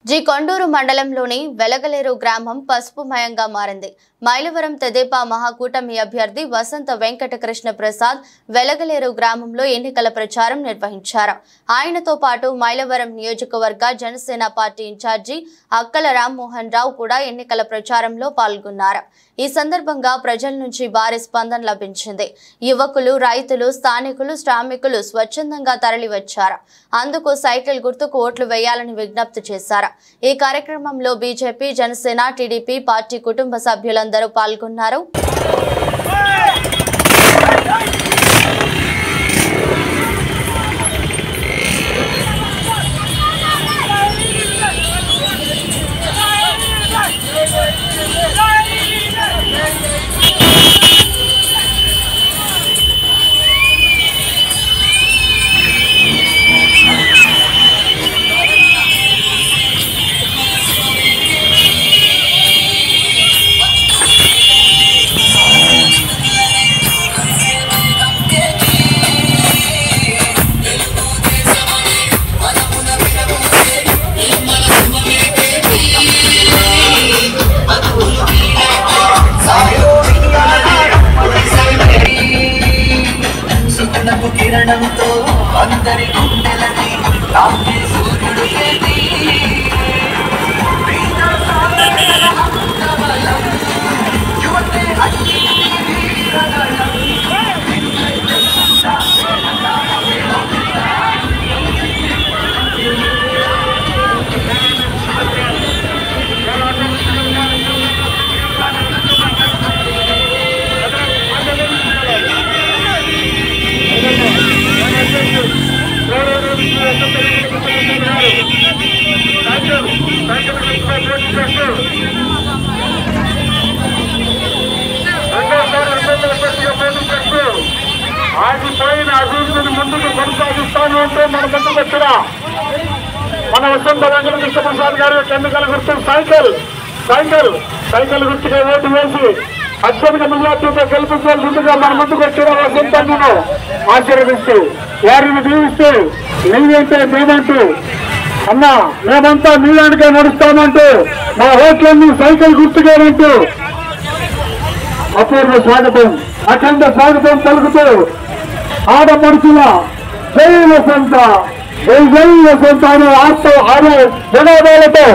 G Konduru మండలంలోని వెలగలేరు గ్రామం పసుపుమయంగా మారింది. మైలవరం తెదేపా మహాకూటమి అభ్యర్థి వసంత వెంకట కృష్ణ ప్రసాద్ వెలగలేరు గ్రామంలో ఎన్నికల ప్రచారం నిర్వహించారు. ఆయనతో పాటు మైలవరం నియోజకవర్గ జనసేన పార్టీ ఇన్ఛార్జి అక్కల రామ్మోహన్ రావు కూడా ఎన్నికల ప్రచారంలో పాల్గొన్నారు. ఈ సందర్భంగా ప్రజల నుంచి భారీ స్పందన లభించింది. యువకులు, రైతులు, స్థానికులు, శ్రామికులు స్వచ్ఛందంగా తరలివచ్చారు. అందుకు సైకిల్ గుర్తుకు ఓట్లు వేయాలని విజ్ఞప్తి చేశారు. ఈ కార్యక్రమంలో బీజేపీ, జనసేన, టీడీపీ పార్టీ కుటుంబ సభ్యులందరూ పాల్గొన్నారు. కిరణంతో అందరి గుండెలని తాకే సూర్యుడు ఏది యువతే అన్ని ఆగిపోయిన అభివృద్ధిని ముందుకు కొనసాగిస్తాను అంటే మన ముందుకు వచ్చిన మన వసంత వెంకట కృష్ణ ప్రసాద్ గారి ఎన్నికల గుర్తు సైకిల్ గుర్తుగా ఓటు వేసి అత్యధిక మెజార్టీతో గెలిపించాల్సిందిగా మన ముందుకు వచ్చిన వసంతను ఆశీర్వదిస్తూ వారిని దీవిస్తూ నీవేంటే మేమంటూ అన్నా మేమంతా మీ దానికే నడుస్తామంటూ మా ఓట్లన్నీ సైకిల్ గుర్తుగానంటూ అపూర్వ స్వాగతం, అఖండ స్వాగతం పలుకుతూ ఆడపడుచుల జై వసంత జై వసంత అనే ఆడే జనాభాలతో